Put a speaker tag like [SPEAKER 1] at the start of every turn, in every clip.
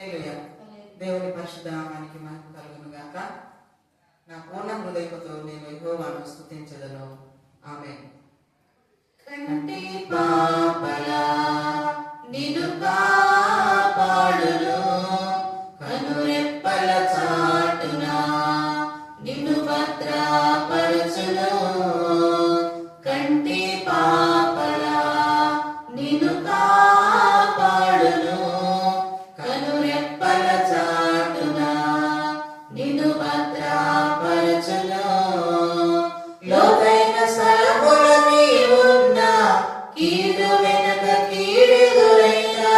[SPEAKER 1] హల్లెలూయా. దేవుని పరిశుద్ధ నామానికి మహిమ కలుగును గాక. నా పూర్ణ హృదయముతో నేను యెహోవాను స్తుతించెదను. ఆమేన్.
[SPEAKER 2] కంటి పాపలా నిన్ను కాపాడును, కనురెప్పల చాటున నిన్ను భద్రపరచును. కంటి పాపలా నిన్ను కాపాడును, కనురెప్పల చాటున నిన్ను భద్రపరచును. లోతైన స్థలముల నీవున్న, కీడు వెనక కీడెదురైనా,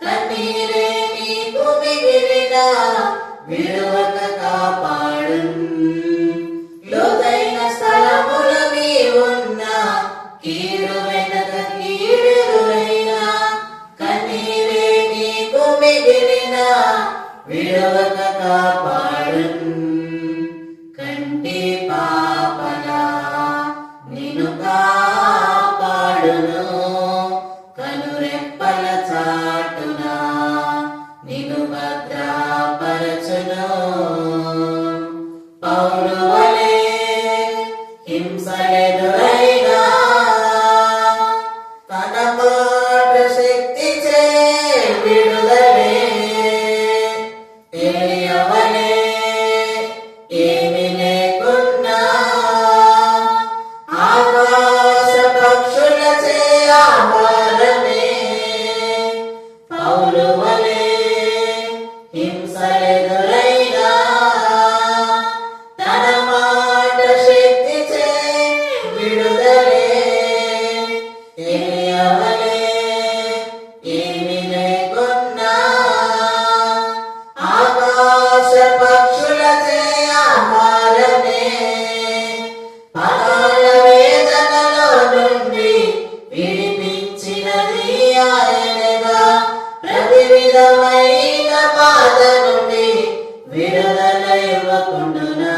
[SPEAKER 2] కన్నీరే నీకు మిగిలినా, విడువక కాపాడును. లోతైన స్థలముల నీవున్న, కీడు వెనక కీడెదురైనా, కన్నీరే నీకు మిగిలినా, విడువక కాపాడును. కంటి పాపలా నిన్ను కాపాడును, కనురెప్పల చాటున నిన్ను భద్రపరచును. పౌలు వలె హింసలెదురైనా, తన మాట శక్తిచే విడుదలే. ఏలియా వలె ఏమి లేకున్నా, ఆకాశ పక్షులచే ఆహారమే. పౌలు వలె హింసలెదురైనా, తన మాట శక్తిచే విడుదలే. ఏలియా వలె ఏమి లేకున్నా, ఆకాశ పక్షులచే ఆహారమే. పాతాళ వేదనలో నుండి విడిపించినది ఆయనగా, ప్రతి విధమైన బాధ నుండి విడుదల ఇవ్వకుండునా.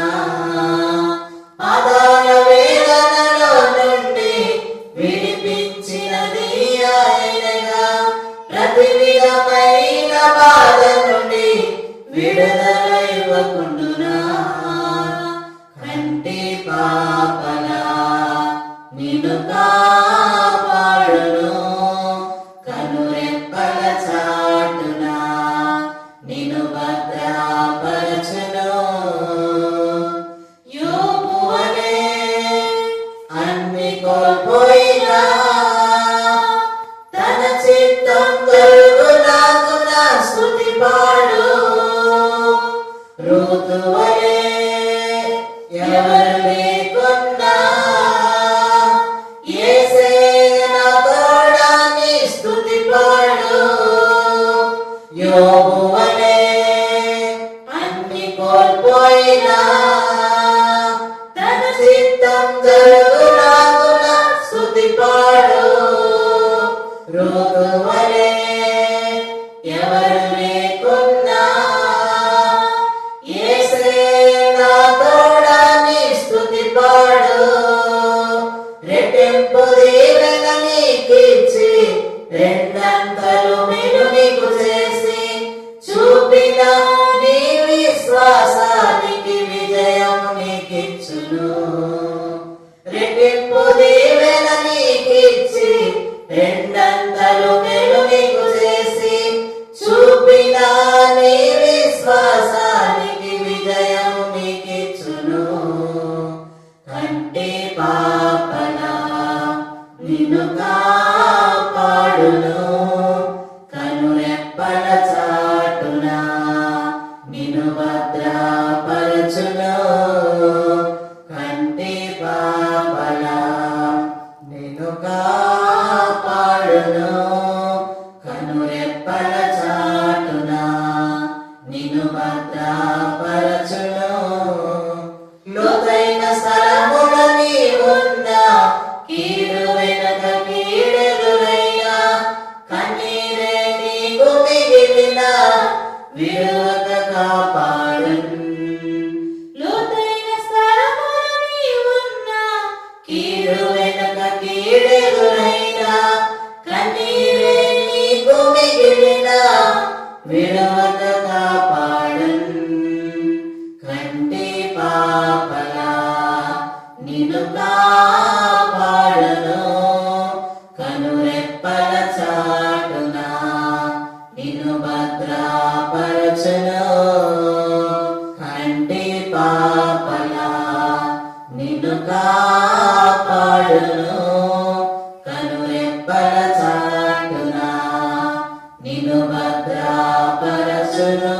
[SPEAKER 2] పాతాళ వేదనలో నుండి విడిపించినది ఆయనగా, ప్రతి విధమైన బాధ నుండి విడుదల ఇవ్వకుండునా. కంటి పాపలా నిన్ను కాపాడును, కనురెప్పల చాటున నిన్ను భద్రపరచును. యోబు వలె అన్ని కోల్పోయినా, తన చిత్తం కలుగులాగున స్తుతి పాడు. రూతు వలె ఎవరు లేకున్నా, యేసే నా తోడని స్తుతి పాడు. యోబు వలె అన్ని కోల్పోయినా, తన చిత్తం జరుగులాగున స్తుతి పాడు. రూతు వలె ఎవరు లేకున్నా, యేసే నా తోడని స్తుతి పాడు. రెట్టింపు దీవెన నీకిచ్చి, రెండంతలు మేలు నీకు చేసి, చూపిన నీ విశ్వాసానికి విజయం నీకిచ్చును. రెట్టింపు దీవెన నీకిచ్చి, రెండంతలు మేలు నీకు చేసి, చూపిన నీ విశ్వాసానికి విజయం నీకిచ్చును. కంటి పాపలా నిన్ను కాపాడును, కనురెప్పల చాటున నిన్ను భద్రపరచును. కంటి పాపలా నిన్ను కాపాడును, కనురెప్పల చాటున నిన్ను భద్రపరచును. లోతైన స్థలముల నీవున్న, కీడు వెనక కీడెదురైనా, కన్నీరే నీకు మిగిలినా, విడువక కాపాడును. లోతైన స్థలముల నీవున్న, కీడు వెనక కీడెదురైనా, కన్నీరే నీకు మిగిలినా, విడువక కాపాడున్ కంటి పాపలా నిన్ను కాపాడును కనురెప్పల చాటున నిన్ను భద్రపరచును కంటి పాపలా నిన్ను కాపాడును కనురెప్పల చాటున నిన్ను భద్రపరచును